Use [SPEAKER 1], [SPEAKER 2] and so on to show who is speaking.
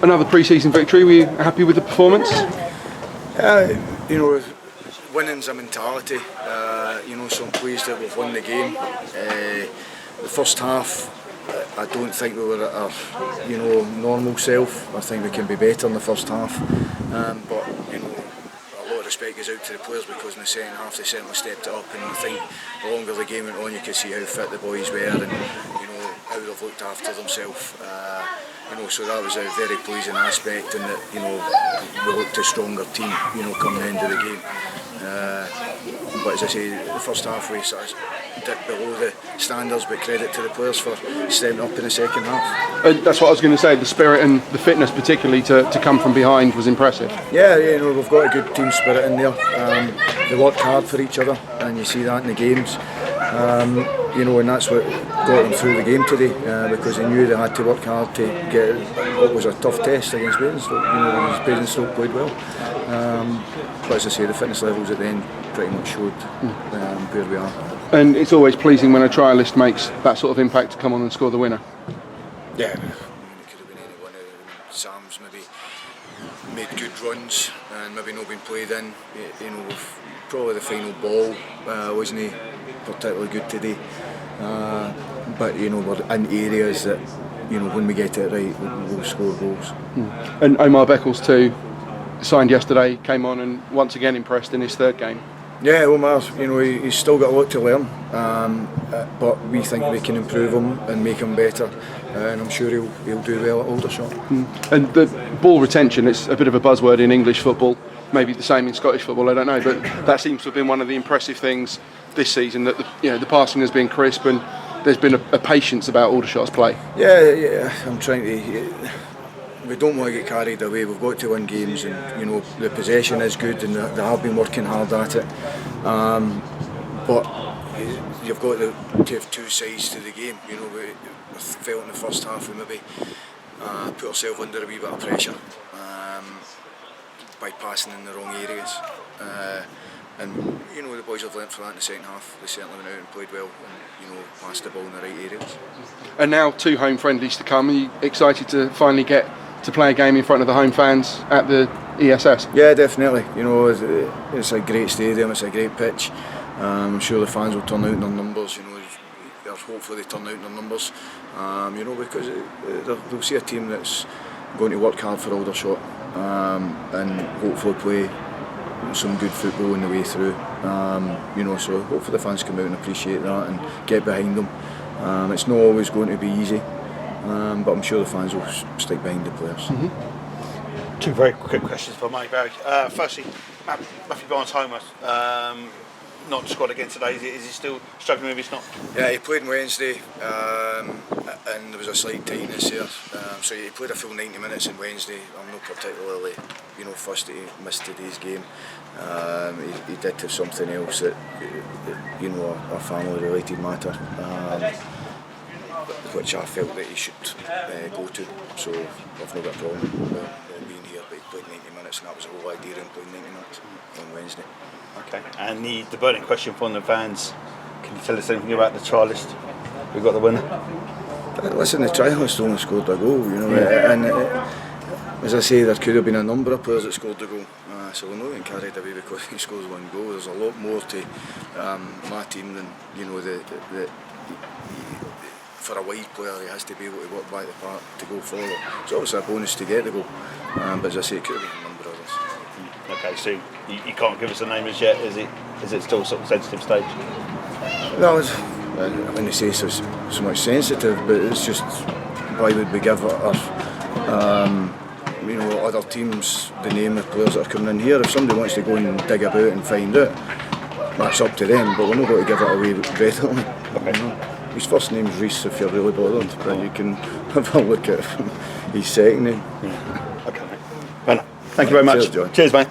[SPEAKER 1] Another pre-season victory. Were you happy with the performance?
[SPEAKER 2] You know, winning's a mentality. So I'm pleased that we've won the game. The first half, I don't think we were at our, normal self. I think we can be better in the first half. But a lot of respect goes out to the players, because in the second half they certainly stepped it up. And I think the longer the game went on, you could see how fit the boys were, and how they've looked after themselves. So that was a very pleasing aspect, and that we looked a stronger team, come the end of the game. But as I say, the first half we sort of dipped below the standards, but credit to the players for stepping up in the second half.
[SPEAKER 1] That's what I was going to say. The spirit and the fitness, particularly to come from behind, was impressive.
[SPEAKER 2] Yeah, we've got a good team spirit in there. They work hard for each other, and you see that in the games. And that's what got them through the game today, because they knew they had to work hard to get what was a tough test against Basingstoke. Basingstoke played well, but as I say, the fitness levels at the end pretty much showed where we are.
[SPEAKER 1] And it's always pleasing when a trialist makes that sort of impact to come on and score the winner.
[SPEAKER 2] Yeah, it could have been anyone. Sam's maybe made good runs and maybe not been played in. Probably the final ball wasn't he particularly good today. But we're in areas that when we get it right, we'll score goals.
[SPEAKER 1] And Omar Beckles too, signed yesterday, came on and once again impressed in his third game.
[SPEAKER 2] Yeah, Omar, he's still got a lot to learn, but we think we can improve him and make him better, and I'm sure he'll do well at Aldershot.
[SPEAKER 1] And the ball retention, it's a bit of a buzzword in English football, maybe the same in Scottish football, I don't know, but that seems to have been one of the impressive things this season, that the passing has been crisp and there's been a patience about Aldershot's play.
[SPEAKER 2] Yeah, I'm trying to... We don't want to get carried away. We've got to win games, and the possession is good, and they have been working hard at it. But you've got to have two sides to the game. We felt in the first half we maybe put ourselves under a wee bit of pressure by passing in the wrong areas. And the boys have learnt from that in the second half. They certainly went out and played well, and passed the ball in the right areas. And
[SPEAKER 1] now 2 home friendlies to come. Are you excited to finally get to play a game in front of the home fans at the ESS?
[SPEAKER 2] Yeah, definitely. It's a great stadium, it's a great pitch. I'm sure the fans will turn out in their numbers. Hopefully they turn out in their numbers. Because they'll see a team that's going to work hard for Aldershot, and hopefully play some good football on the way through. So hopefully the fans come out and appreciate that and get behind them. It's not always going to be easy. But I'm sure the fans will stick behind the players.
[SPEAKER 3] Two very quick questions for Mike Barry. Firstly, Matthew Barnes-Homer, not squad again today. Is he still struggling with his knock?
[SPEAKER 2] Yeah, he played on Wednesday, and there was a slight tightness there. So he played a full 90 minutes on Wednesday. I'm not particularly, fussed that he missed today's game. He did have something else that, a family-related matter. Which I felt that he should go to, so I've not got a problem with being here, but he played 90 minutes, and that was the whole idea in playing 90 minutes on Wednesday.
[SPEAKER 3] Okay, and the burning question from the fans, can you tell us anything about the trialist who got the winner?
[SPEAKER 2] Listen, the trialist only scored a goal, and as I say, there could have been a number of players that scored the goal, so we're not getting carried away because he scores one goal. There's a lot more to my team than for a wide player, he has to be able to work back the park to go forward. It's obviously a bonus to get the goal, but as I say, it could have been a number of others.
[SPEAKER 3] Okay, so you can't give us a name as yet, is it still sort of sensitive stage?
[SPEAKER 2] Well, I wouldn't say so much sensitive, but it's just, why would we give other teams the name of players that are coming in here? If somebody wants to go and dig about and find out, that's up to them, but we're not going to give it away readily.
[SPEAKER 3] Okay.
[SPEAKER 2] His first name's Reese if you're really bothered, but you can have a look at his second name.
[SPEAKER 3] Okay, mate. Well, thank you very much.
[SPEAKER 2] Cheers, John.
[SPEAKER 3] Cheers, mate.